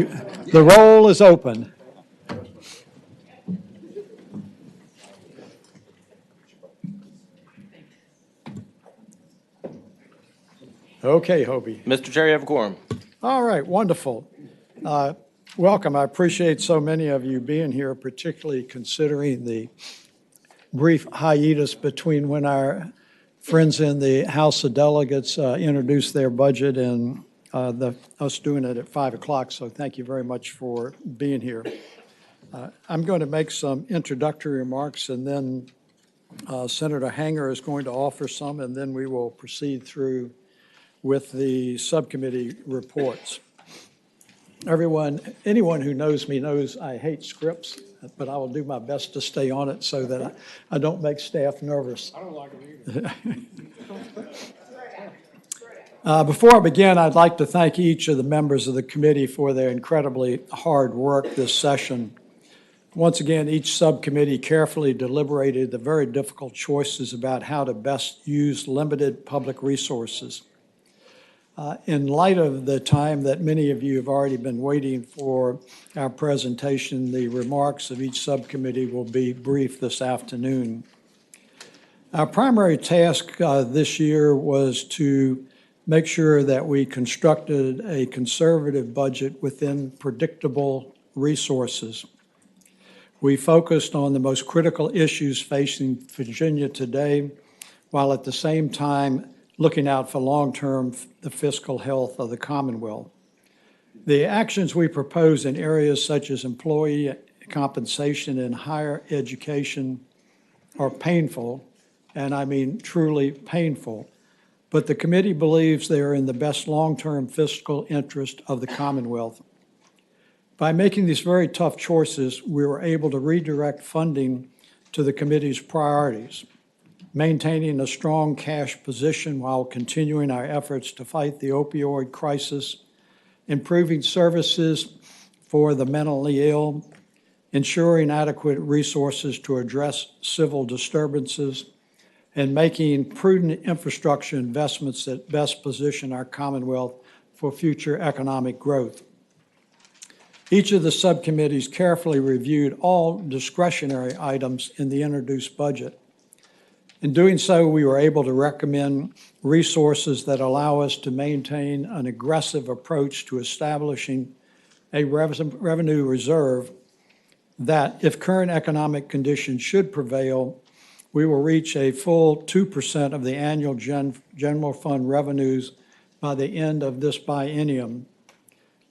The roll is open. Okay, Hobie. Mr. Chair, you have a quorum. All right, wonderful. Welcome. I appreciate so many of you being here, particularly considering the brief hiatus between when our friends in the House of Delegates introduced their budget and us doing it at 5 o'clock. So thank you very much for being here. I'm going to make some introductory remarks, and then Senator Hanger is going to offer some, and then we will proceed through with the subcommittee reports. Anyone who knows me knows I hate scripts, but I will do my best to stay on it so that I don't make staff nervous. I don't like it either. Before I begin, I'd like to thank each of the members of the committee for their incredibly hard work this session. Once again, each subcommittee carefully deliberated the very difficult choices about how to best use limited public resources. In light of the time that many of you have already been waiting for our presentation, the remarks of each subcommittee will be brief this afternoon. Our primary task this year was to make sure that we constructed a conservative budget within predictable resources. We focused on the most critical issues facing Virginia today, while at the same time looking out for long-term the fiscal health of the Commonwealth. The actions we propose in areas such as employee compensation and higher education are painful, and I mean truly painful, but the committee believes they are in the best long-term fiscal interest of the Commonwealth. By making these very tough choices, we were able to redirect funding to the committee's priorities, maintaining a strong cash position while continuing our efforts to fight the opioid crisis, improving services for the mentally ill, ensuring adequate resources to address civil disturbances, and making prudent infrastructure investments that best position our Commonwealth for future economic growth. Each of the subcommittees carefully reviewed all discretionary items in the introduced budget. In doing so, we were able to recommend resources that allow us to maintain an aggressive approach to establishing a revenue reserve that, if current economic conditions should prevail, we will reach a full 2% of the annual general fund revenues by the end of this biennium.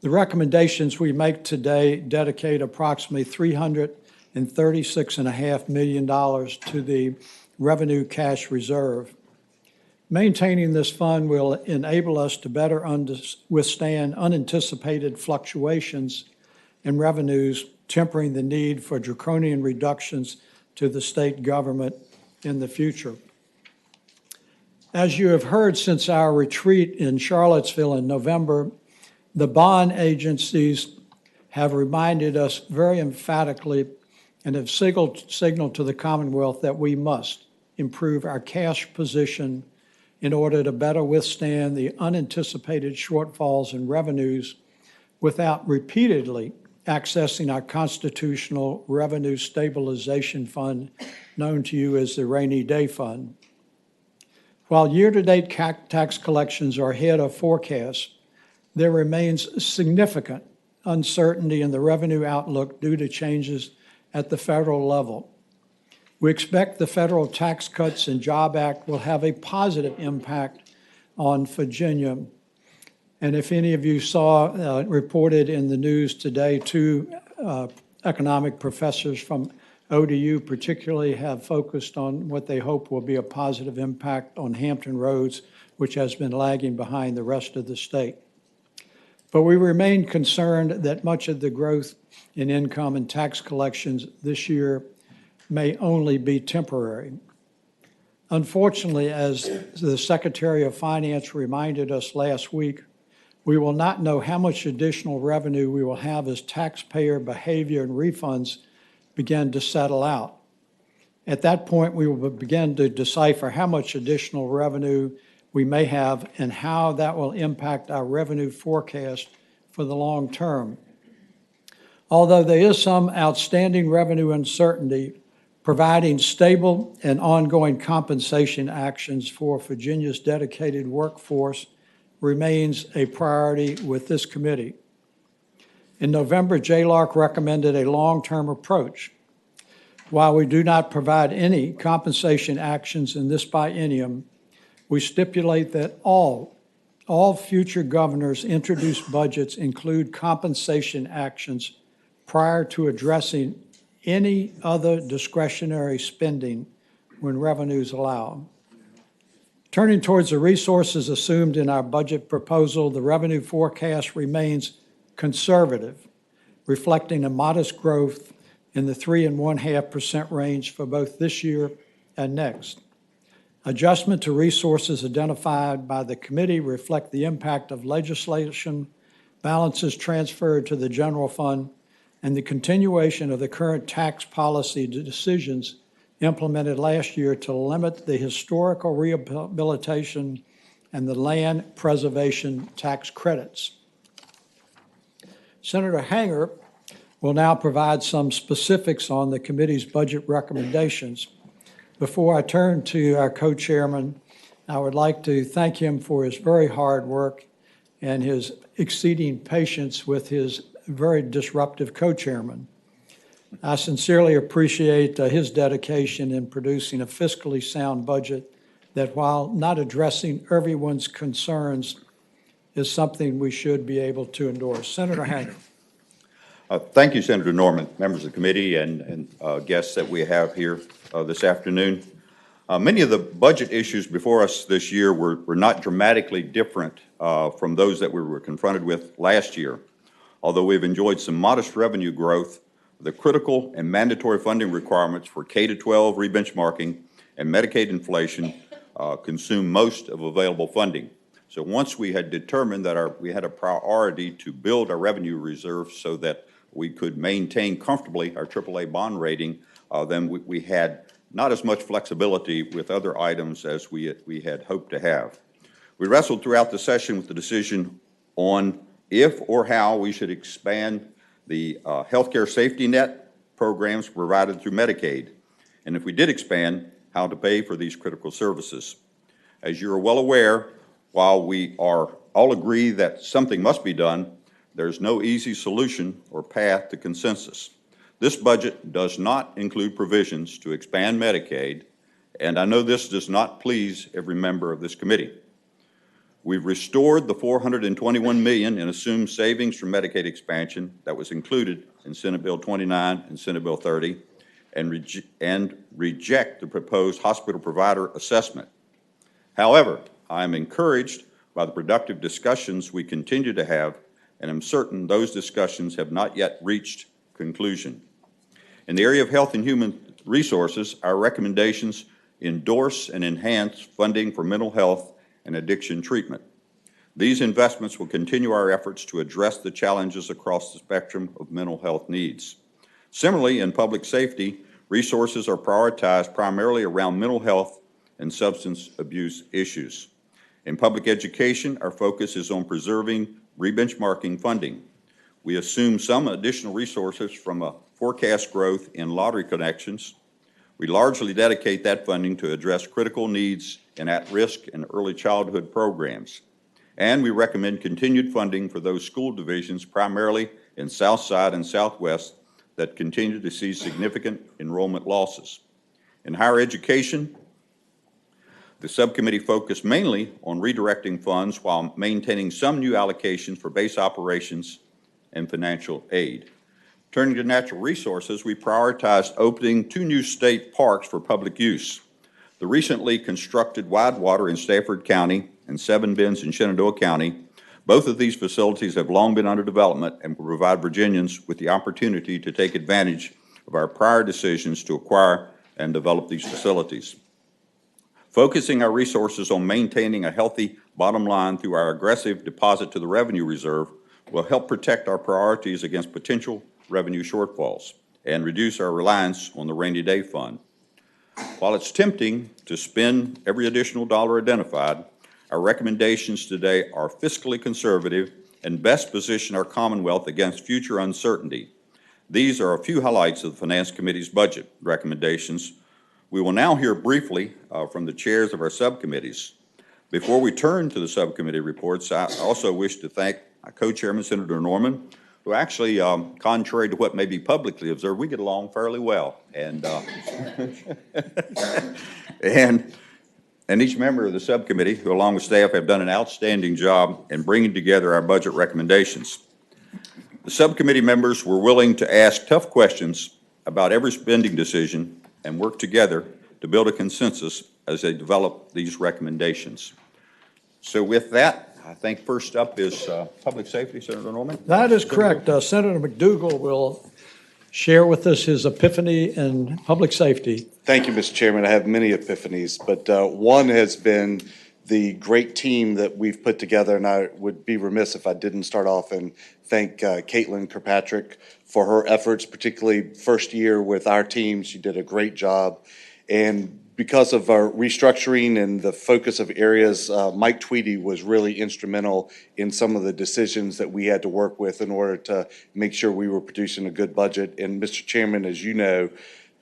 The recommendations we make today dedicate approximately $336.5 million to the revenue cash reserve. Maintaining this fund will enable us to better withstand unanticipated fluctuations in revenues, tempering the need for draconian reductions to the state government in the future. As you have heard since our retreat in Charlottesville in November, the bond agencies have reminded us very emphatically and have signaled to the Commonwealth that we must improve our cash position in order to better withstand the unanticipated shortfalls in revenues without repeatedly accessing our constitutional revenue stabilization fund, known to you as the Rainy Day Fund. While year-to-date tax collections are ahead of forecasts, there remains significant uncertainty in the revenue outlook due to changes at the federal level. We expect the Federal Tax Cuts and Job Act will have a positive impact on Virginia. And if any of you saw reported in the news today, two economic professors from ODU particularly have focused on what they hope will be a positive impact on Hampton Roads, which has been lagging behind the rest of the state. But we remain concerned that much of the growth in income and tax collections this year may only be temporary. Unfortunately, as the Secretary of Finance reminded us last week, we will not know how much additional revenue we will have as taxpayer behavior and refunds begin to settle out. At that point, we will begin to decipher how much additional revenue we may have and how that will impact our revenue forecast for the long term. Although there is some outstanding revenue uncertainty, providing stable and ongoing compensation actions for Virginia's dedicated workforce remains a priority with this committee. In November, JLARC recommended a long-term approach. While we do not provide any compensation actions in this biennium, we stipulate that all future governors introduced budgets include compensation actions prior to addressing any other discretionary spending when revenues allow. Turning towards the resources assumed in our budget proposal, the revenue forecast remains conservative, reflecting a modest growth in the 3.5% range for both this year and next. Adjustment to resources identified by the committee reflect the impact of legislation, balances transferred to the general fund, and the continuation of the current tax policy decisions implemented last year to limit the historical rehabilitation and the land preservation tax credits. Senator Hanger will now provide some specifics on the committee's budget recommendations. Before I turn to our co-chairman, I would like to thank him for his very hard work and his exceeding patience with his very disruptive co-chairman. I sincerely appreciate his dedication in producing a fiscally sound budget that, while not addressing everyone's concerns, is something we should be able to endorse. Senator Hanger. Thank you, Senator Norman, members of the committee, and guests that we have here this afternoon. Many of the budget issues before us this year were not dramatically different from those that we were confronted with last year. Although we've enjoyed some modest revenue growth, the critical and mandatory funding requirements for K-12 rebenchmarking and Medicaid inflation consume most of available funding. So once we had determined that we had a priority to build our revenue reserve so that we could maintain comfortably our AAA bond rating, then we had not as much flexibility with other items as we had hoped to have. We wrestled throughout the session with the decision on if or how we should expand the healthcare safety net programs provided through Medicaid, and if we did expand, how to pay for these critical services. As you're well aware, while we are all agree that something must be done, there's no easy solution or path to consensus. This budget does not include provisions to expand Medicaid, and I know this does not please every member of this committee. We've restored the $421 million in assumed savings from Medicaid expansion that was included in Senate Bill 29 and Senate Bill 30, and reject the proposed hospital provider assessment. However, I am encouraged by the productive discussions we continue to have, and I'm certain those discussions have not yet reached conclusion. In the area of health and human resources, our recommendations endorse and enhance funding for mental health and addiction treatment. These investments will continue our efforts to address the challenges across the spectrum of mental health needs. Similarly, in public safety, resources are prioritized primarily around mental health and substance abuse issues. In public education, our focus is on preserving rebenchmarking funding. We assume some additional resources from a forecast growth in lottery connections. We largely dedicate that funding to address critical needs in at-risk and early childhood programs. And we recommend continued funding for those school divisions, primarily in Southside and Southwest, that continue to see significant enrollment losses. In higher education, the subcommittee focused mainly on redirecting funds while maintaining some new allocations for base operations and financial aid. Turning to natural resources, we prioritized opening 2 new state parks for public use. The recently constructed Widewater in Stafford County and Seven Bends in Shenandoah County, both of these facilities have long been under development and will provide Virginians with the opportunity to take advantage of our prior decisions to acquire and develop these facilities. Focusing our resources on maintaining a healthy bottom line through our aggressive deposit to the revenue reserve will help protect our priorities against potential revenue shortfalls and reduce our reliance on the rainy day fund. While it's tempting to spend every additional dollar identified, our recommendations today are fiscally conservative and best position our Commonwealth against future uncertainty. These are a few highlights of the Finance Committee's budget recommendations. We will now hear briefly from the chairs of our subcommittees. Before we turn to the subcommittee reports, I also wish to thank my co-chairman, Senator Norman, who actually, contrary to what may be publicly observed, we get along fairly well. And and each member of the subcommittee, who along with staff have done an outstanding job in bringing together our budget recommendations. The subcommittee members were willing to ask tough questions about every spending decision and work together to build a consensus as they develop these recommendations. So with that, I think first up is Public Safety, Senator Norman. That is correct. Senator McDougal will share with us his epiphany in public safety. Thank you, Mr. Chairman. I have many epiphanies, but one has been the great team that we've put together, and I would be remiss if I didn't start off and thank Caitlin Kirkpatrick for her efforts, particularly first year with our team. She did a great job. And because of our restructuring and the focus of areas, Mike Tweedy was really instrumental in some of the decisions that we had to work with in order to make sure we were producing a good budget. And Mr. Chairman, as you know,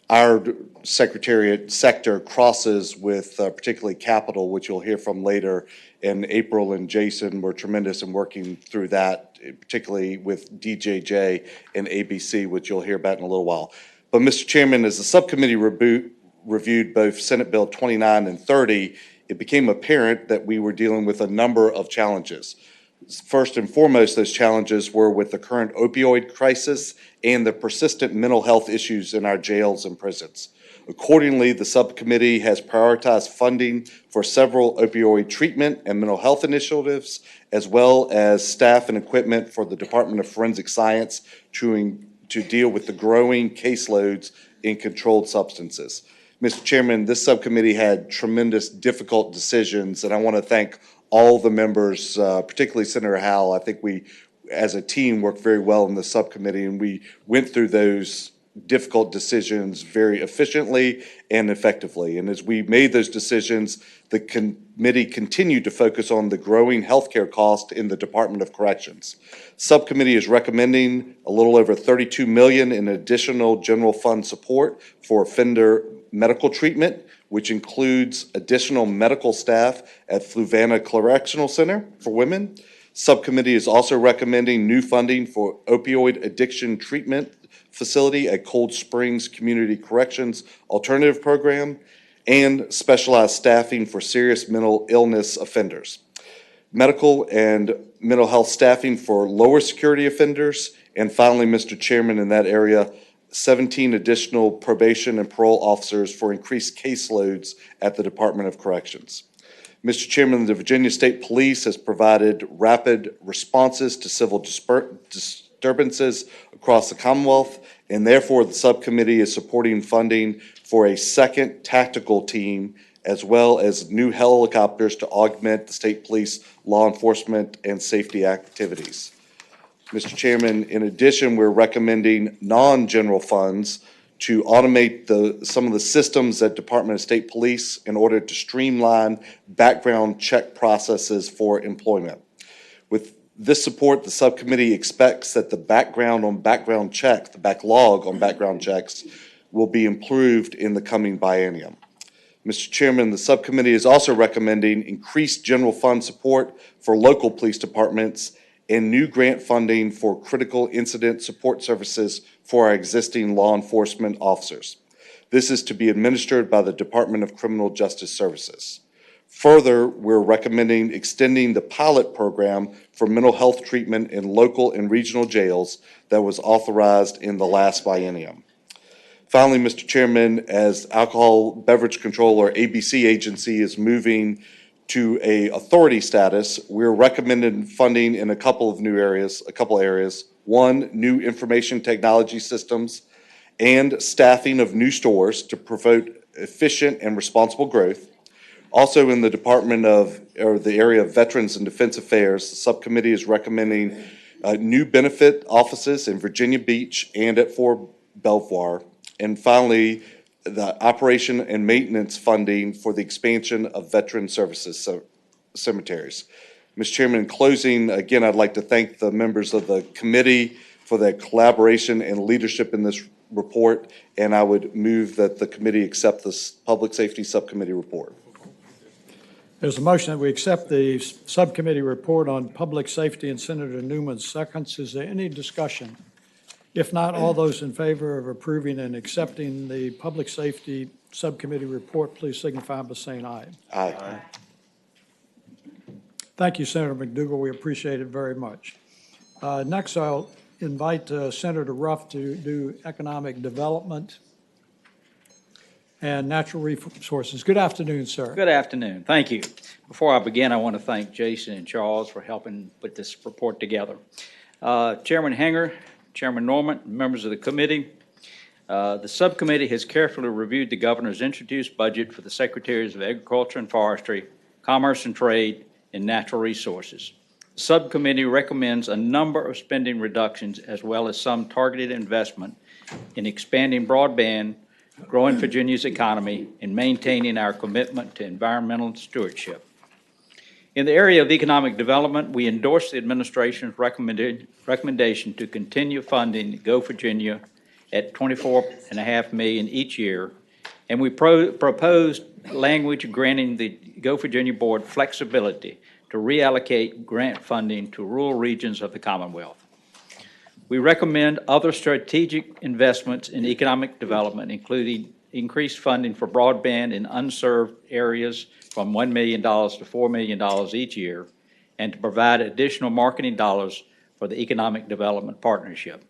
our Secretariat sector crosses with particularly Capital, which you'll hear from later, and April and Jason were tremendous in working through that, particularly with DJJ and ABC, which you'll hear about in a little while. But Mr. Chairman, as the subcommittee reviewed both Senate Bill 29 and 30, it became apparent that we were dealing with a number of challenges. First and foremost, those challenges were with the current opioid crisis and the persistent mental health issues in our jails and prisons. Accordingly, the subcommittee has prioritized funding for several opioid treatment and mental health initiatives, as well as staff and equipment for the Department of Forensic Science to deal with the growing caseloads in controlled substances. Mr. Chairman, this subcommittee had tremendous difficult decisions, and I want to thank all the members, particularly Senator Howell. I think we, as a team, worked very well in the subcommittee, and we went through those difficult decisions very efficiently and effectively. And as we made those decisions, the committee continued to focus on the growing healthcare cost in the Department of Corrections. Subcommittee is recommending a little over $32 million in additional general fund support for offender medical treatment, which includes additional medical staff at Fluvanna Correctional Center for Women. Subcommittee is also recommending new funding for opioid addiction treatment facility at Cold Springs Community Corrections Alternative Program, and specialized staffing for serious mental illness offenders. Medical and mental health staffing for lower security offenders, and finally, Mr. Chairman, in that area, 17 additional probation and parole officers for increased caseloads at the Department of Corrections. Mr. Chairman, the Virginia State Police has provided rapid responses to civil disturbances across the Commonwealth, and therefore the subcommittee is supporting funding for a second tactical team, as well as new helicopters to augment the state police law enforcement and safety activities. Mr. Chairman, in addition, we're recommending non-general funds to automate some of the systems at Department of State Police in order to streamline background check processes for employment. With this support, the subcommittee expects that the backlog on background checks will be improved in the coming biennium. Mr. Chairman, the subcommittee is also recommending increased general fund support for local police departments and new grant funding for critical incident support services for our existing law enforcement officers. This is to be administered by the Department of Criminal Justice Services. Further, we're recommending extending the pilot program for mental health treatment in local and regional jails that was authorized in the last biennium. Finally, Mr. Chairman, as Alcohol Beverage Control, or ABC agency, is moving to a authority status, we're recommending funding in a couple areas. One, new information technology systems and staffing of new stores to promote efficient and responsible growth. Also in the the area of Veterans and Defense Affairs, the subcommittee is recommending new benefit offices in Virginia Beach and at Fort Belvoir. And finally, the operation and maintenance funding for the expansion of veteran services cemeteries. Mr. Chairman, in closing, again, I'd like to thank the members of the committee for their collaboration and leadership in this report, and I would move that the committee accept this Public Safety Subcommittee report. There's a motion that we accept the subcommittee report on public safety, and Senator Newman seconds. Is there any discussion? If not, all those in favor of approving and accepting the public safety subcommittee report, please signify by saying aye. Aye. Thank you, Senator McDougal. We appreciate it very much. Next, I'll invite Senator Ruff to do economic development and natural resources. Good afternoon, sir. Good afternoon. Thank you. Before I begin, I want to thank Jason and Charles for helping put this report together. Chairman Hanger, Chairman Norman, members of the committee, the subcommittee has carefully reviewed the governor's introduced budget for the Secretaries of Agriculture and Forestry, Commerce and Trade, and Natural Resources. The subcommittee recommends a number of spending reductions as well as some targeted investment in expanding broadband, growing Virginia's economy, and maintaining our commitment to environmental stewardship. In the area of economic development, we endorse the administration's recommendation to continue funding Go Virginia at $24.5 million each year, and we proposed language granting the Go Virginia Board flexibility to reallocate grant funding to rural regions of the Commonwealth. We recommend other strategic investments in economic development, including increased funding for broadband in unserved areas from $1 million to $4 million each year, and to provide additional marketing dollars for the Economic Development Partnership.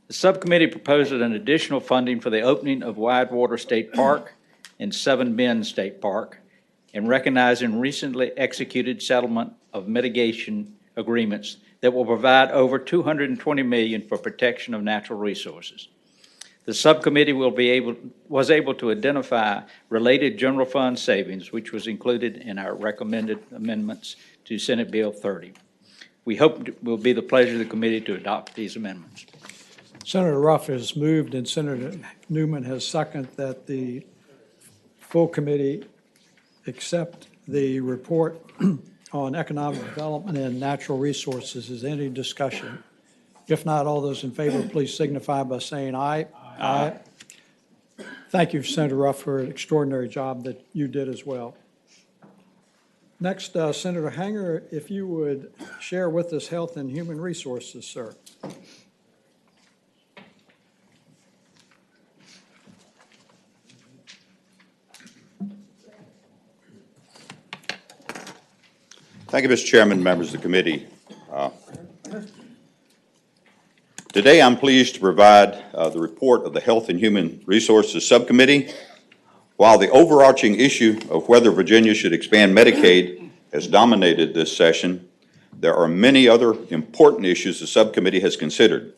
The subcommittee proposes an additional funding for the opening of Widewater State Park and Seven Bend State Park, and recognizing recently executed settlement of mitigation agreements that will provide over $220 million for protection of natural resources. The subcommittee was able to identify related general fund savings, which was included in our recommended amendments to Senate Bill 30. We hope it will be the pleasure of the committee to adopt these amendments. Senator Ruff has moved and Senator Newman has seconded that the full committee accept the report on economic development and natural resources. Is there any discussion? If not, all those in favor, please signify by saying aye. Aye. Thank you, Senator Ruff, for an extraordinary job that you did as well. Next, Senator Hanger, if you would share with us Health and Human Resources, sir. Thank you, Mr. Chairman, members of the committee. Today, I'm pleased to provide the report of the Health and Human Resources Subcommittee. While the overarching issue of whether Virginia should expand Medicaid has dominated this session, there are many other important issues the subcommittee has considered.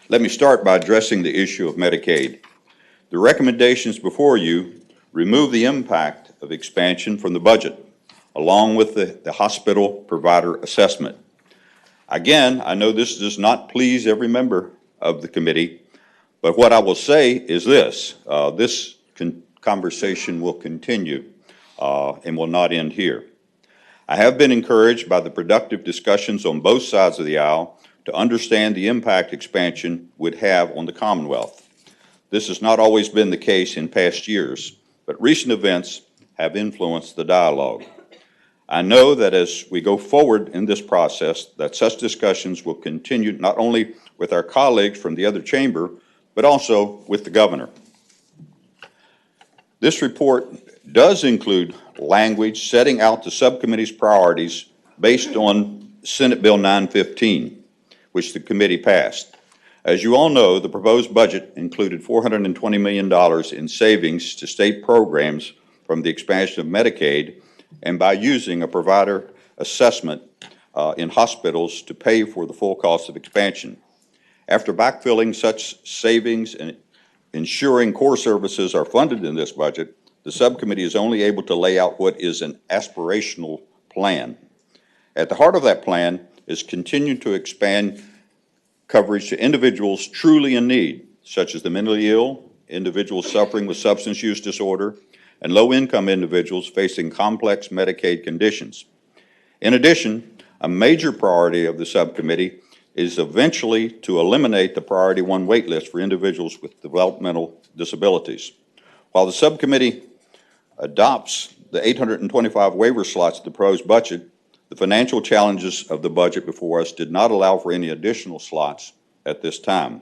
Let me start by addressing the issue of Medicaid. The recommendations before you remove the impact of expansion from the budget, along with the hospital provider assessment. Again, I know this does not please every member of the committee, but what I will say is this. This conversation will continue and will not end here. I have been encouraged by the productive discussions on both sides of the aisle to understand the impact expansion would have on the Commonwealth. This has not always been the case in past years, but recent events have influenced the dialogue. I know that as we go forward in this process, that such discussions will continue not only with our colleagues from the other chamber, but also with the governor. This report does include language setting out the subcommittee's priorities based on Senate Bill 915, which the committee passed. As you all know, the proposed budget included $420 million in savings to state programs from the expansion of Medicaid, and by using a provider assessment in hospitals to pay for the full cost of expansion. After backfilling such savings and ensuring core services are funded in this budget, the subcommittee is only able to lay out what is an aspirational plan. At the heart of that plan is continuing to expand coverage to individuals truly in need, such as the mentally ill, individuals suffering with substance use disorder, and low-income individuals facing complex Medicaid conditions. In addition, a major priority of the subcommittee is eventually to eliminate the Priority 1 wait list for individuals with developmental disabilities. While the subcommittee adopts the 825 waiver slots of the proposed budget, the financial challenges of the budget before us did not allow for any additional slots at this time.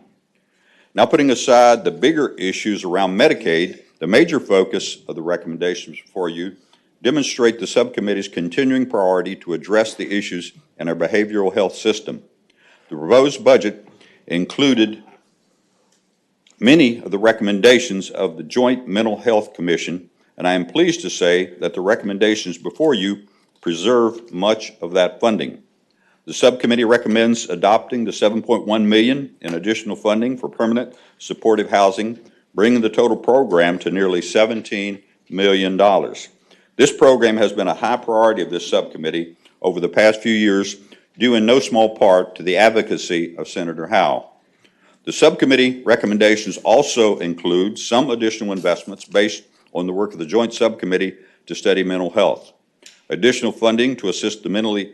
Now, putting aside the bigger issues around Medicaid, the major focus of the recommendations before you demonstrate the subcommittee's continuing priority to address the issues in our behavioral health system. The proposed budget included many of the recommendations of the Joint Mental Health Commission, and I am pleased to say that the recommendations before you preserve much of that funding. The subcommittee recommends adopting the $7.1 million in additional funding for permanent supportive housing, bringing the total program to nearly $17 million. This program has been a high priority of this subcommittee over the past few years, due in no small part to the advocacy of Senator Howe. The subcommittee recommendations also include some additional investments based on the work of the Joint Subcommittee to Study Mental Health. Additional funding to assist the mentally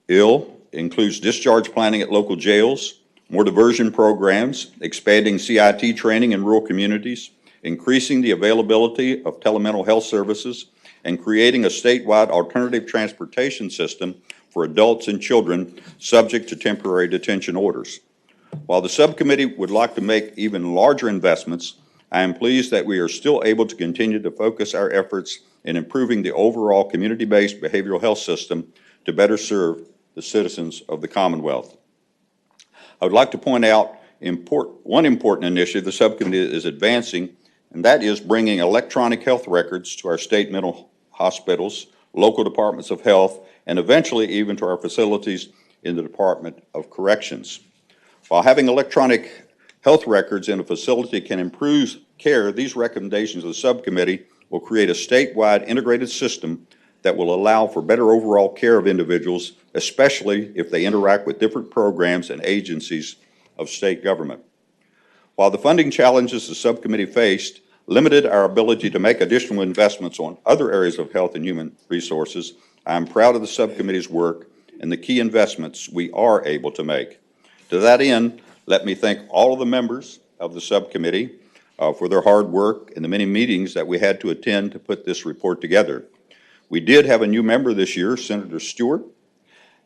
ill includes discharge planning at local jails, more diversion programs, expanding CIT training in rural communities, increasing the availability of telemental health services, and creating a statewide alternative transportation system for adults and children subject to temporary detention orders. While the subcommittee would like to make even larger investments, I am pleased that we are still able to continue to focus our efforts in improving the overall community-based behavioral health system to better serve the citizens of the Commonwealth. I would like to point out one important initiative the subcommittee is advancing, and that is bringing electronic health records to our state mental hospitals, local departments of health, and eventually even to our facilities in the Department of Corrections. While having electronic health records in a facility can improve care, these recommendations of the subcommittee will create a statewide integrated system that will allow for better overall care of individuals, especially if they interact with different programs and agencies of state government. While the funding challenges the subcommittee faced limited our ability to make additional investments on other areas of health and human resources, I am proud of the subcommittee's work and the key investments we are able to make. To that end, let me thank all of the members of the subcommittee for their hard work and the many meetings that we had to attend to put this report together. We did have a new member this year, Senator Stewart,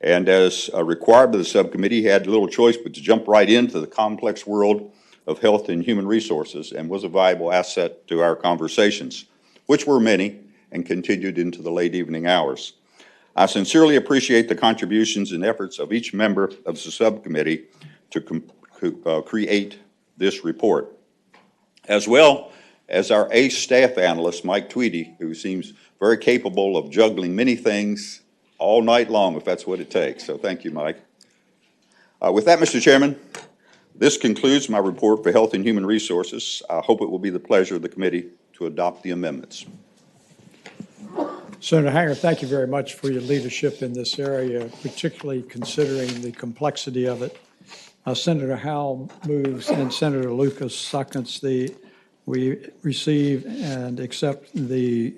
and as required by the subcommittee, he had little choice but to jump right into the complex world of health and human resources and was a valuable asset to our conversations, which were many and continued into the late evening hours. I sincerely appreciate the contributions and efforts of each member of the subcommittee to create this report, as well as our ace staff analyst, Mike Tweedy, who seems very capable of juggling many things all night long, if that's what it takes. So thank you, Mike. With that, Mr. Chairman, this concludes my report for Health and Human Resources. I hope it will be the pleasure of the committee to adopt the amendments. Senator Hanger, thank you very much for your leadership in this area, particularly considering the complexity of it. Senator Howell moves and Senator Lucas seconds we receive and accept the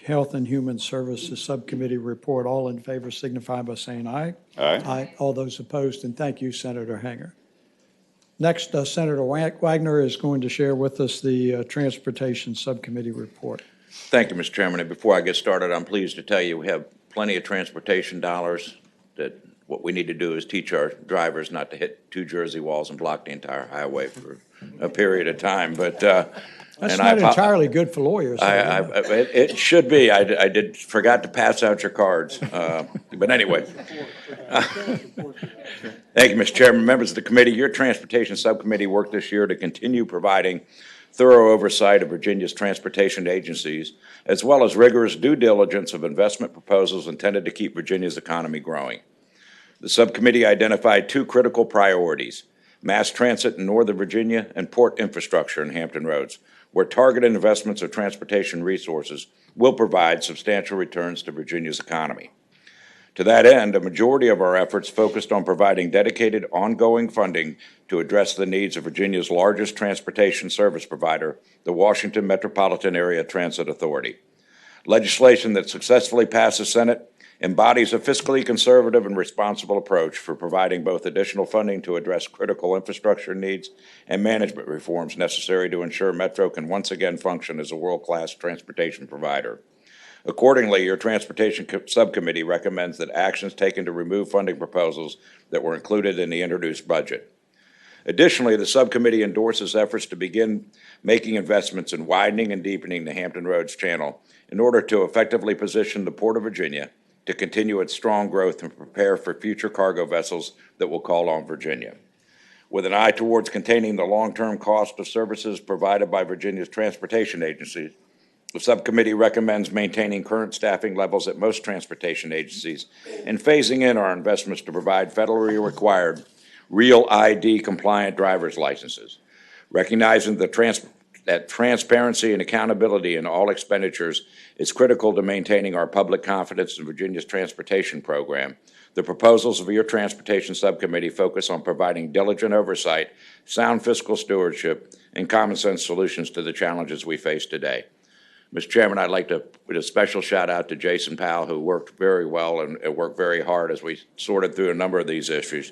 Health and Human Services Subcommittee report. All in favor signify by saying aye. Aye. Aye. All those opposed, and thank you, Senator Hanger. Next, Senator Wagner is going to share with us the Transportation Subcommittee report. Thank you, Mr. Chairman. And before I get started, I'm pleased to tell you we have plenty of transportation dollars. That what we need to do is teach our drivers not to hit two Jersey walls and block the entire highway for a period of time. But that's not entirely good for lawyers. It should be. I forgot to pass out your cards. But anyway. Thank you, Mr. Chairman. Members of the committee, your Transportation Subcommittee worked this year to continue providing thorough oversight of Virginia's transportation agencies, as well as rigorous due diligence of investment proposals intended to keep Virginia's economy growing. The subcommittee identified two critical priorities: mass transit in Northern Virginia and port infrastructure in Hampton Roads, where targeted investments of transportation resources will provide substantial returns to Virginia's economy. To that end, a majority of our efforts focused on providing dedicated ongoing funding to address the needs of Virginia's largest transportation service provider, the Washington Metropolitan Area Transit Authority. Legislation that successfully passed the Senate embodies a fiscally conservative and responsible approach for providing both additional funding to address critical infrastructure needs and management reforms necessary to ensure Metro can once again function as a world-class transportation provider. Accordingly, your Transportation Subcommittee recommends that actions taken to remove funding proposals that were included in the introduced budget. Additionally, the subcommittee endorses efforts to begin making investments in widening and deepening the Hampton Roads Channel in order to effectively position the Port of Virginia to continue its strong growth and prepare for future cargo vessels that will call on Virginia. With an eye towards containing the long-term cost of services provided by Virginia's transportation agencies, the subcommittee recommends maintaining current staffing levels at most transportation agencies and phasing in our investments to provide federally required real ID compliant driver's licenses. Recognizing that transparency and accountability in all expenditures is critical to maintaining our public confidence in Virginia's transportation program, the proposals of your Transportation Subcommittee focus on providing diligent oversight, sound fiscal stewardship, and common sense solutions to the challenges we face today. Mr. Chairman, I'd like to put a special shout out to Jason Powell, who worked very well and worked very hard as we sorted through a number of these issues.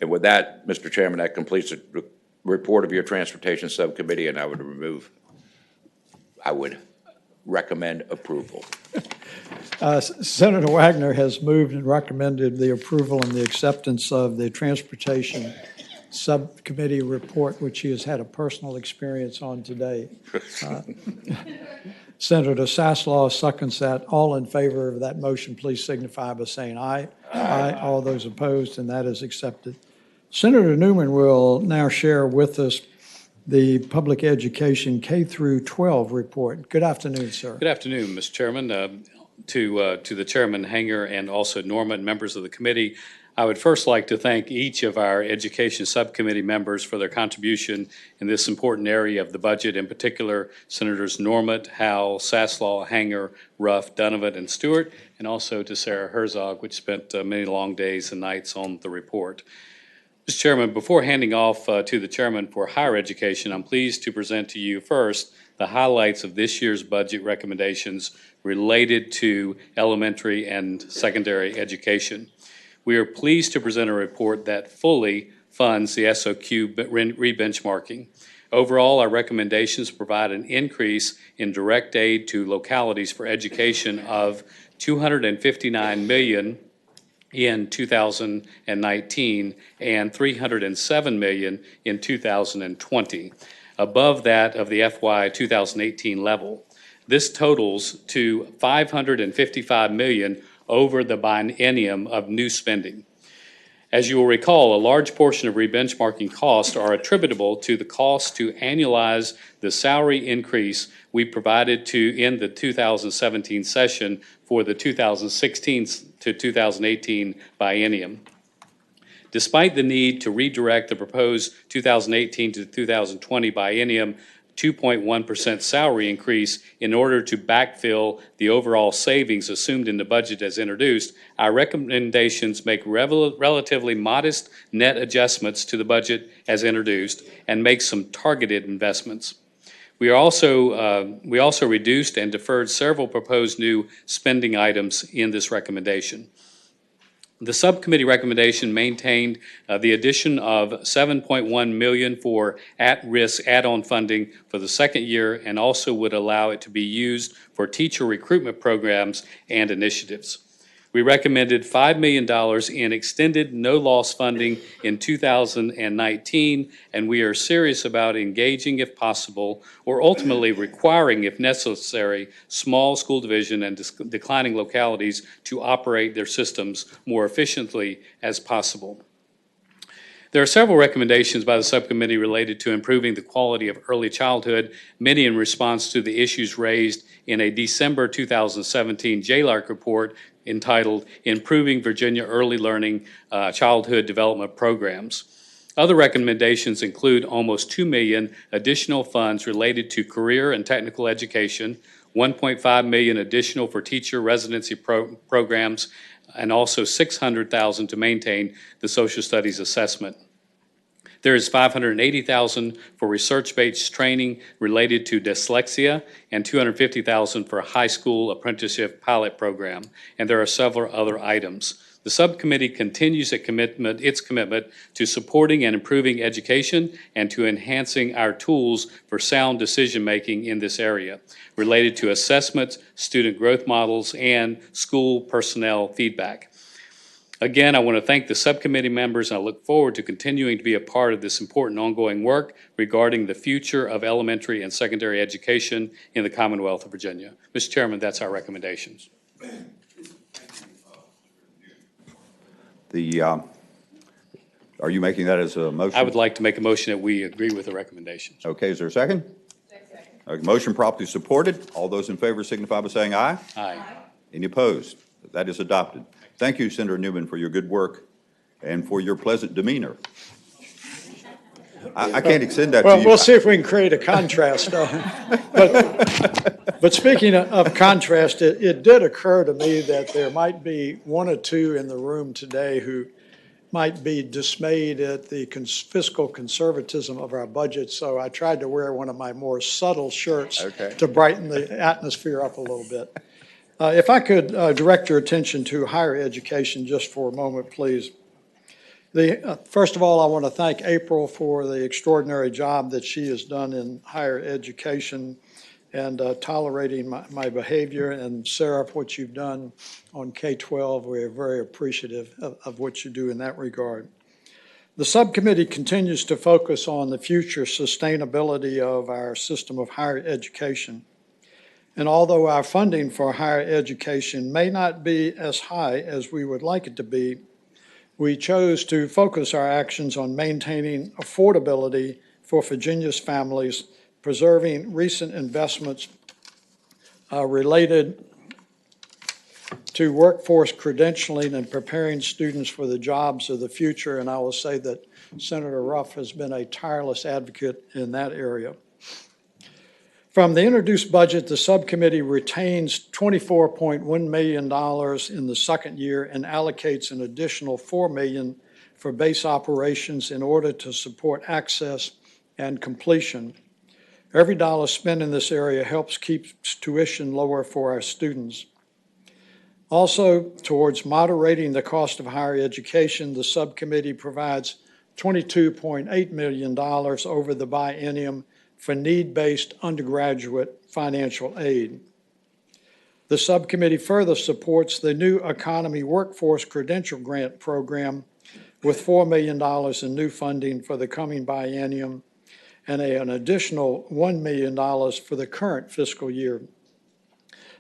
And with that, Mr. Chairman, that completes the report of your Transportation Subcommittee, and I would recommend approval. Senator Wagner has moved and recommended the approval and the acceptance of the Transportation Subcommittee report, which he has had a personal experience on today. Senator Saslaw seconds that. All in favor of that motion, please signify by saying aye. Aye. All those opposed, and that is accepted. Senator Newman will now share with us the Public Education K through 12 report. Good afternoon, sir. Good afternoon, Mr. Chairman. To the Chairman Hanger and also Norman, members of the committee, I would first like to thank each of our Education Subcommittee members for their contribution in this important area of the budget, in particular Senators Norment, Howell, Saslaw, Hanger, Ruff, Donovan, and Stewart, and also to Sarah Herzog, which spent many long days and nights on the report. Mr. Chairman, before handing off to the Chairman for Higher Education, I'm pleased to present to you first the highlights of this year's budget recommendations related to elementary and secondary education. We are pleased to present a report that fully funds the SOQ rebenchmarking. Overall, our recommendations provide an increase in direct aid to localities for education of $259 million in 2019 and $307 million in 2020, above that of the FY 2018 level. This totals to $555 million over the biennium of new spending. As you will recall, a large portion of rebenchmarking costs are attributable to the cost to annualize the salary increase we provided to in the 2017 session for the 2016 to 2018 biennium. Despite the need to redirect the proposed 2018 to 2020 biennium 2.1% salary increase in order to backfill the overall savings assumed in the budget as introduced, our recommendations make relatively modest net adjustments to the budget as introduced and make some targeted investments. We also reduced and deferred several proposed new spending items in this recommendation. The subcommittee recommendation maintained the addition of $7.1 million for at-risk add-on funding for the second year and also would allow it to be used for teacher recruitment programs and initiatives. We recommended $5 million in extended no-loss funding in 2019, and we are serious about engaging, if possible, or ultimately requiring, if necessary, small school division and declining localities to operate their systems more efficiently as possible. There are several recommendations by the subcommittee related to improving the quality of early childhood, many in response to the issues raised in a December 2017 JLARC report entitled Improving Virginia Early Learning Childhood Development Programs. Other recommendations include almost $2 million additional funds related to career and technical education, $1.5 million additional for teacher residency programs, and also $600,000 to maintain the social studies assessment. There is $580,000 for research-based training related to dyslexia and $250,000 for a high school apprenticeship pilot program, and there are several other items. The subcommittee continues its commitment to supporting and improving education and to enhancing our tools for sound decision-making in this area related to assessments, student growth models, and school personnel feedback. Again, I want to thank the subcommittee members, and I look forward to continuing to be a part of this important ongoing work regarding the future of elementary and secondary education in the Commonwealth of Virginia. Mr. Chairman, that's our recommendations. Are you making that as a motion? I would like to make a motion that we agree with the recommendations. Okay, is there a second? Second. Motion properly supported. All those in favor signify by saying aye. Aye. Any opposed? That is adopted. Thank you, Senator Newman, for your good work and for your pleasant demeanor. I can't extend that to you. Well, we'll see if we can create a contrast. But speaking of contrast, it did occur to me that there might be one or two in the room today who might be dismayed at the fiscal conservatism of our budget. So I tried to wear one of my more subtle shirts to brighten the atmosphere up a little bit. If I could direct your attention to higher education just for a moment, please. First of all, I want to thank April for the extraordinary job that she has done in higher education and tolerating my behavior. And Sarah, for what you've done on K-12, we're very appreciative of what you do in that regard. The subcommittee continues to focus on the future sustainability of our system of higher education. And although our funding for higher education may not be as high as we would like it to be, we chose to focus our actions on maintaining affordability for Virginia's families, preserving recent investments related to workforce credentialing and preparing students for the jobs of the future. And I will say that Senator Ruff has been a tireless advocate in that area. From the introduced budget, the subcommittee retains $24.1 million in the second year and allocates an additional $4 million for base operations in order to support access and completion. Every dollar spent in this area helps keep tuition lower for our students. Also, towards moderating the cost of higher education, the subcommittee provides $22.8 million over the biennium for need-based undergraduate financial aid. The subcommittee further supports the New Economy Workforce Credential Grant Program with $4 million in new funding for the coming biennium and an additional $1 million for the current fiscal year.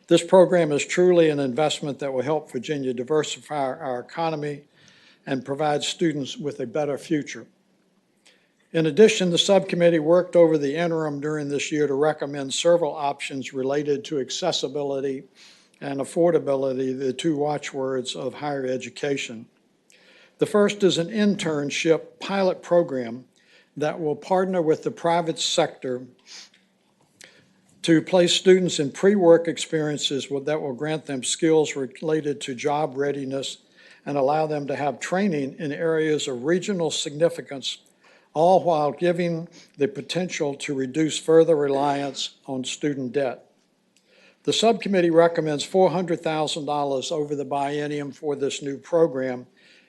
This program is truly an investment that will help Virginia diversify our economy and provide students with a better future. In addition, the subcommittee worked over the interim during this year to recommend several options related to accessibility and affordability, the two watchwords of higher education. The first is an internship pilot program that will partner with the private sector to place students in pre-work experiences that will grant them skills related to job readiness and allow them to have training in areas of regional significance, all while giving the potential to reduce further reliance on student debt. The subcommittee recommends $400,000 over the biennium for this new program,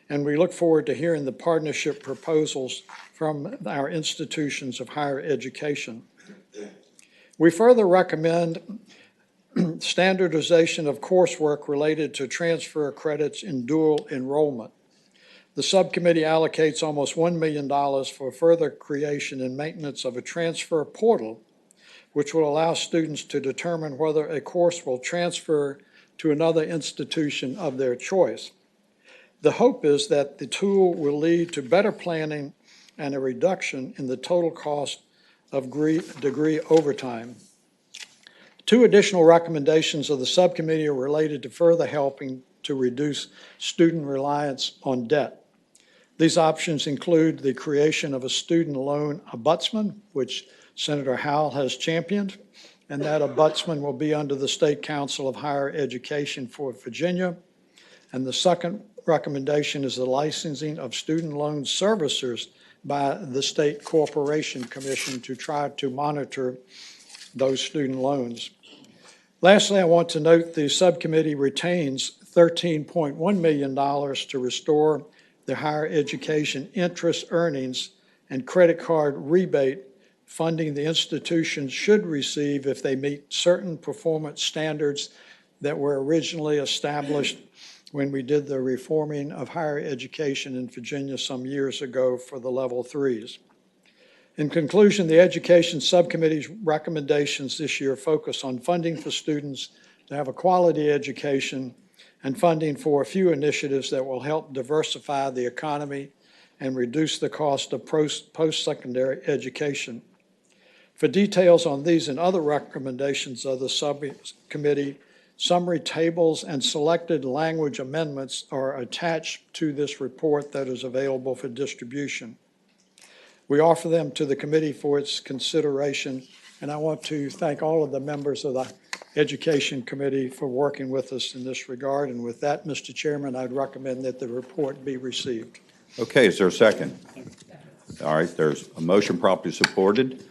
and we look forward to hearing the partnership proposals from our institutions of higher education. We further recommend standardization of coursework related to transfer credits in dual enrollment. The subcommittee allocates almost $1 million for further creation and maintenance of a transfer portal, which will allow students to determine whether a course will transfer to another institution of their choice. The hope is that the tool will lead to better planning and a reduction in the total cost of degree overtime. Two additional recommendations of the subcommittee are related to further helping to reduce student reliance on debt. These options include the creation of a student loan ombudsman, which Senator Howell has championed, and that ombudsman will be under the State Council of Higher Education for Virginia. And the second recommendation is the licensing of student loan servicers by the State Corporation Commission to try to monitor those student loans. Lastly, I want to note the subcommittee retains $13.1 million to restore the higher education interest earnings and credit card rebate funding the institutions should receive if they meet certain performance standards that were originally established when we did the reforming of higher education in Virginia some years ago for the level threes. In conclusion, the Education Subcommittee's recommendations this year focus on funding for students to have a quality education and funding for a few initiatives that will help diversify the economy and reduce the cost of post-secondary education. For details on these and other recommendations of the subcommittee, summary tables and selected language amendments are attached to this report that is available for distribution. We offer them to the committee for its consideration, and I want to thank all of the members of the Education Committee for working with us in this regard. And with that, Mr. Chairman, I'd recommend that the report be received. Okay, is there a second? All right, there's a motion properly supported.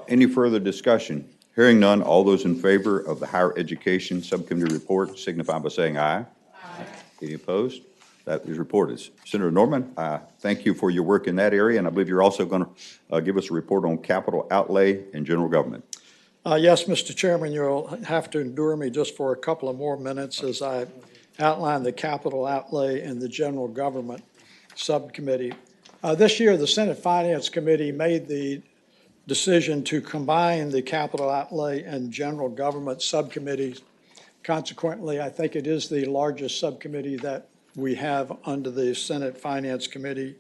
Any further discussion? Hearing none, all those in favor of the Higher Education Subcommittee report signify by saying aye. Aye. Any opposed? That is reported. Senator Norman, thank you for your work in that area, and I believe you're also going to give us a report on capital outlay and general government. Yes, Mr. Chairman, you'll have to endure me just for a couple of more minutes as I outline the capital outlay and the general government subcommittee. This year, the Senate Finance Committee made the decision to combine the capital outlay and general government subcommittees. Consequently, I think it is the largest subcommittee that we have under the Senate Finance Committee.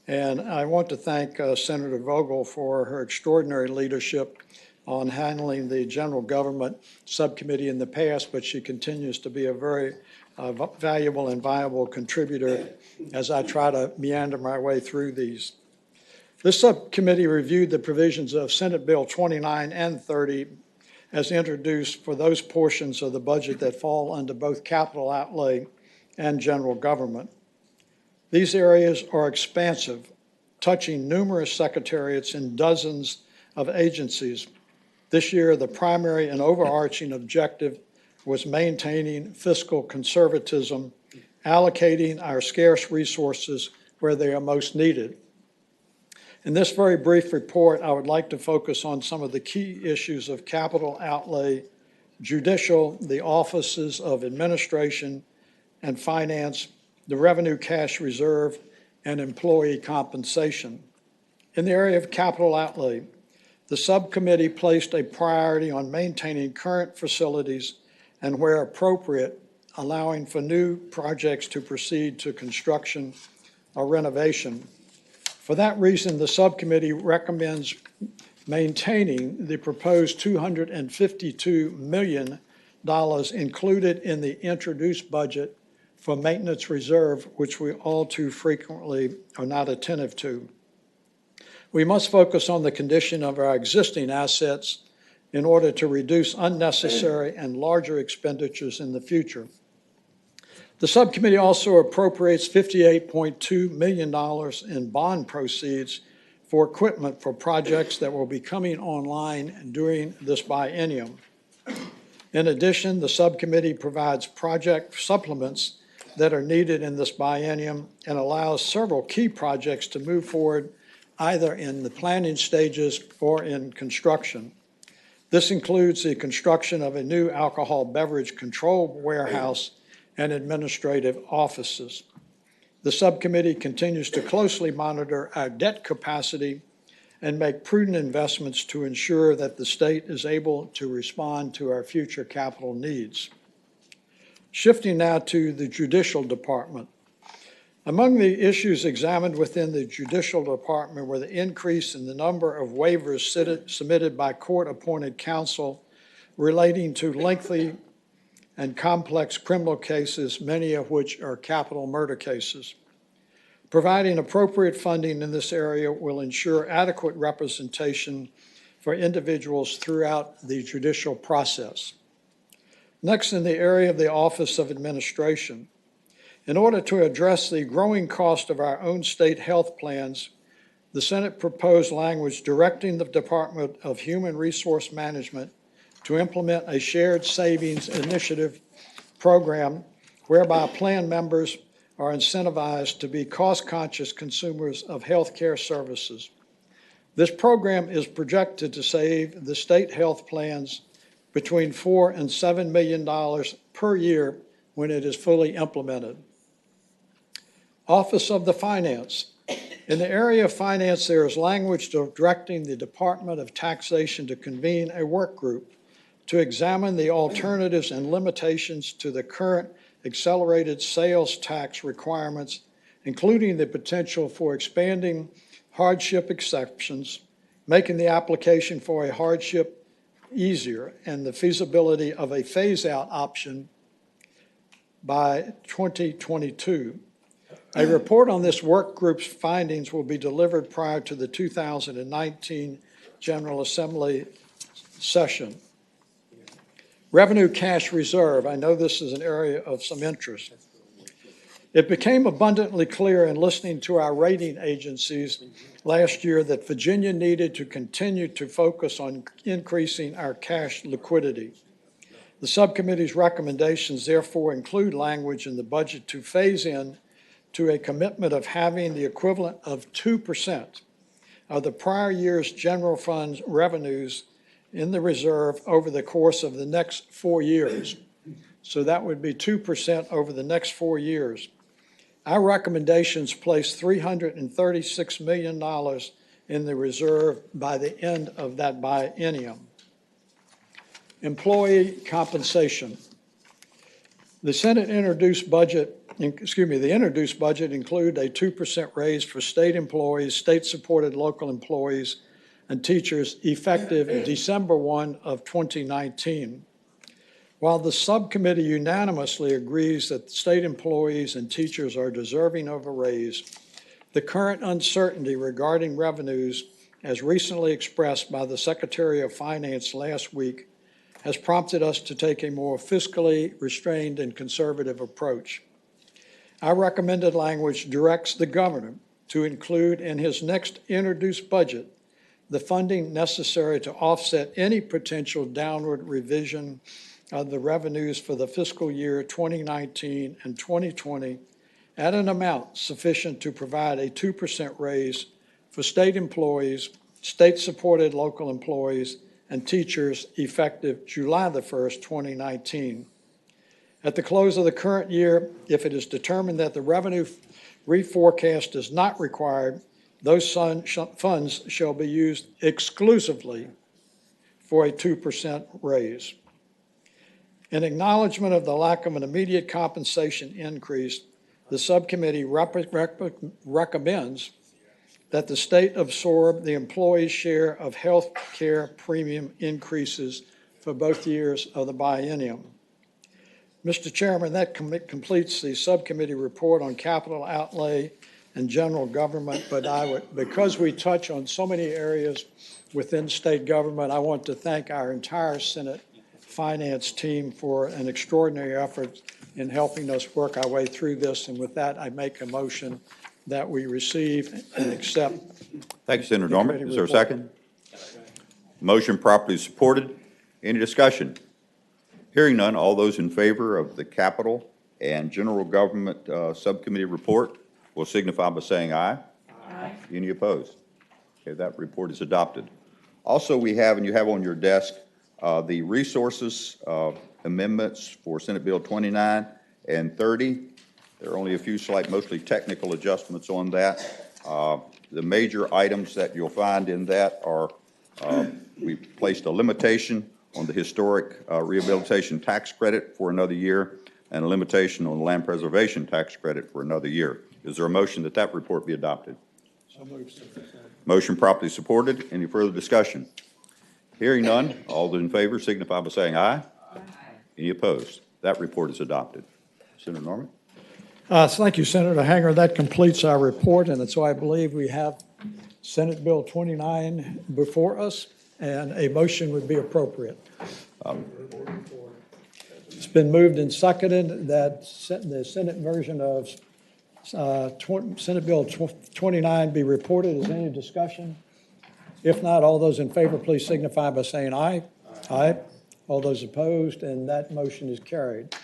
And I want to thank Senator Vogel for her extraordinary leadership on handling the general government subcommittee in the past, but she continues to be a very valuable and viable contributor as I try to meander my way through these. This subcommittee reviewed the provisions of Senate Bill 29 and 30 as introduced for those portions of the budget that fall under both capital outlay and general government. These areas are expansive, touching numerous secretariats and dozens of agencies. This year, the primary and overarching objective was maintaining fiscal conservatism, allocating our scarce resources where they are most needed. In this very brief report, I would like to focus on some of the key issues of capital outlay, judicial, the offices of administration and finance, the revenue cash reserve, and employee compensation. In the area of capital outlay, the subcommittee placed a priority on maintaining current facilities and, where appropriate, allowing for new projects to proceed to construction or renovation. For that reason, the subcommittee recommends maintaining the proposed $252 million included in the introduced budget for maintenance reserve, which we all too frequently are not attentive to. We must focus on the condition of our existing assets in order to reduce unnecessary and larger expenditures in the future. The subcommittee also appropriates $58.2 million in bond proceeds for equipment for projects that will be coming online during this biennium. In addition, the subcommittee provides project supplements that are needed in this biennium and allows several key projects to move forward either in the planning stages or in construction. This includes the construction of a new alcohol beverage control warehouse and administrative offices. The subcommittee continues to closely monitor our debt capacity and make prudent investments to ensure that the state is able to respond to our future capital needs. Shifting now to the Judicial Department. Among the issues examined within the Judicial Department were the increase in the number of waivers submitted by court-appointed counsel relating to lengthy and complex criminal cases, many of which are capital murder cases. Providing appropriate funding in this area will ensure adequate representation for individuals throughout the judicial process. Next, in the area of the Office of Administration, in order to address the growing cost of our own state health plans, the Senate proposed language directing the Department of Human Resource Management to implement a shared savings initiative program whereby plan members are incentivized to be cost-conscious consumers of health care services. This program is projected to save the state health plans between $4 and $7 million per year when it is fully implemented. Office of the Finance. In the area of finance, there is language directing the Department of Taxation to convene a work group to examine the alternatives and limitations to the current accelerated sales tax requirements, including the potential for expanding hardship exceptions, making the application for a hardship easier, and the feasibility of a phase-out option by 2022. A report on this work group's findings will be delivered prior to the 2019 General Assembly session. Revenue cash reserve. I know this is an area of some interest. It became abundantly clear in listening to our rating agencies last year that Virginia needed to continue to focus on increasing our cash liquidity. The subcommittee's recommendations therefore include language in the budget to phase in to a commitment of having the equivalent of 2% of the prior year's general fund's revenues in the reserve over the course of the next 4 years. So that would be 2% over the next 4 years. Our recommendations place $336 million in the reserve by the end of that biennium. Employee compensation. The introduced budget include a 2% raise for state employees, state-supported local employees, and teachers effective December 1 of 2019. While the subcommittee unanimously agrees that state employees and teachers are deserving of a raise, the current uncertainty regarding revenues, as recently expressed by the Secretary of Finance last week, has prompted us to take a more fiscally restrained and conservative approach. Our recommended language directs the governor to include in his next introduced budget the funding necessary to offset any potential downward revision of the revenues for the fiscal year 2019 and 2020 at an amount sufficient to provide a 2% raise for state employees, state-supported local employees, and teachers effective July the 1st, 2019. At the close of the current year, if it is determined that the revenue reforecast is not required, those funds shall be used exclusively for a 2% raise. In acknowledgement of the lack of an immediate compensation increase, the subcommittee recommends that the state absorb the employee's share of health care premium increases for both years of the biennium. Mr. Chairman, that completes the subcommittee report on capital outlay and general government, but because we touch on so many areas within state government, I want to thank our entire Senate Finance team for an extraordinary effort in helping us work our way through this. And with that, I make a motion that we receive and accept. Thank you, Senator Norman. Is there a second? Motion properly supported. Any discussion? Hearing none, all those in favor of the Capital and General Government Subcommittee report will signify by saying aye. Aye. Any opposed? Okay, that report is adopted. Also, we have, and you have on your desk, the resources amendments for Senate Bill 29 and 30. There are only a few slight, mostly technical adjustments on that. The major items that you'll find in that are we placed a limitation on the historic rehabilitation tax credit for another year and a limitation on the land preservation tax credit for another year. Is there a motion that that report be adopted? So moved. Motion properly supported. Any further discussion? Hearing none, all those in favor signify by saying aye. Aye. Any opposed? That report is adopted. Senator Norman? Thank you, Senator Hanger. That completes our report, and so I believe we have Senate Bill 29 before us, and a motion would be appropriate. It's been moved and seconded that the Senate version of Senate Bill 29 be reported. Is there any discussion? If not, all those in favor, please signify by saying aye. Aye. All those opposed, and that motion is carried.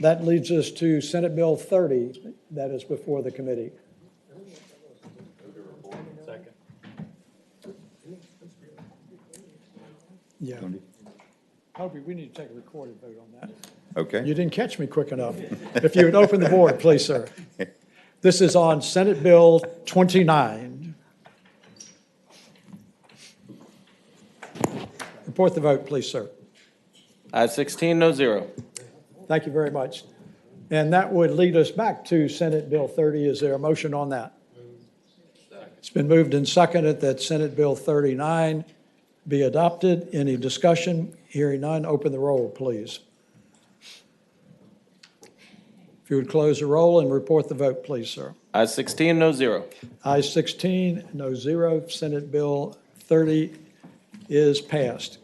That leads us to Senate Bill 30 that is before the committee. Yeah. Toby, we need to take a recorded vote on that. Okay. You didn't catch me quick enough. If you would open the board, please, sir. This is on Senate Bill 29. Report the vote, please, sir. Ayes 16, no zero. Thank you very much. And that would lead us back to Senate Bill 30. Is there a motion on that? It's been moved and seconded that Senate Bill 39 be adopted. Any discussion? Hearing none, open the roll, please. If you would close the roll and report the vote, please, sir. Ayes 16, no zero. Ayes 16, no zero. Senate Bill 30 is passed.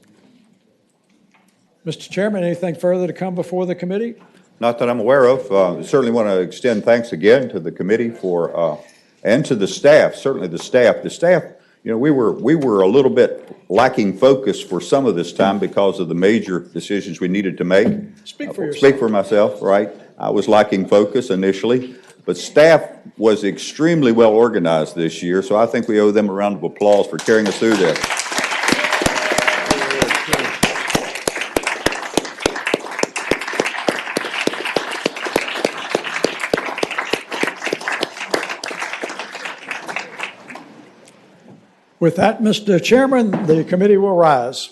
Mr. Chairman, anything further to come before the committee? Not that I'm aware of. Certainly want to extend thanks again to the committee for, and to the staff, certainly the staff. The staff, you know, we were a little bit lacking focus for some of this time because of the major decisions we needed to make. Speak for yourself. Speak for myself, right? I was lacking focus initially, but staff was extremely well organized this year, so I think we owe them a round of applause for carrying us through this. With that, Mr. Chairman, the committee will rise.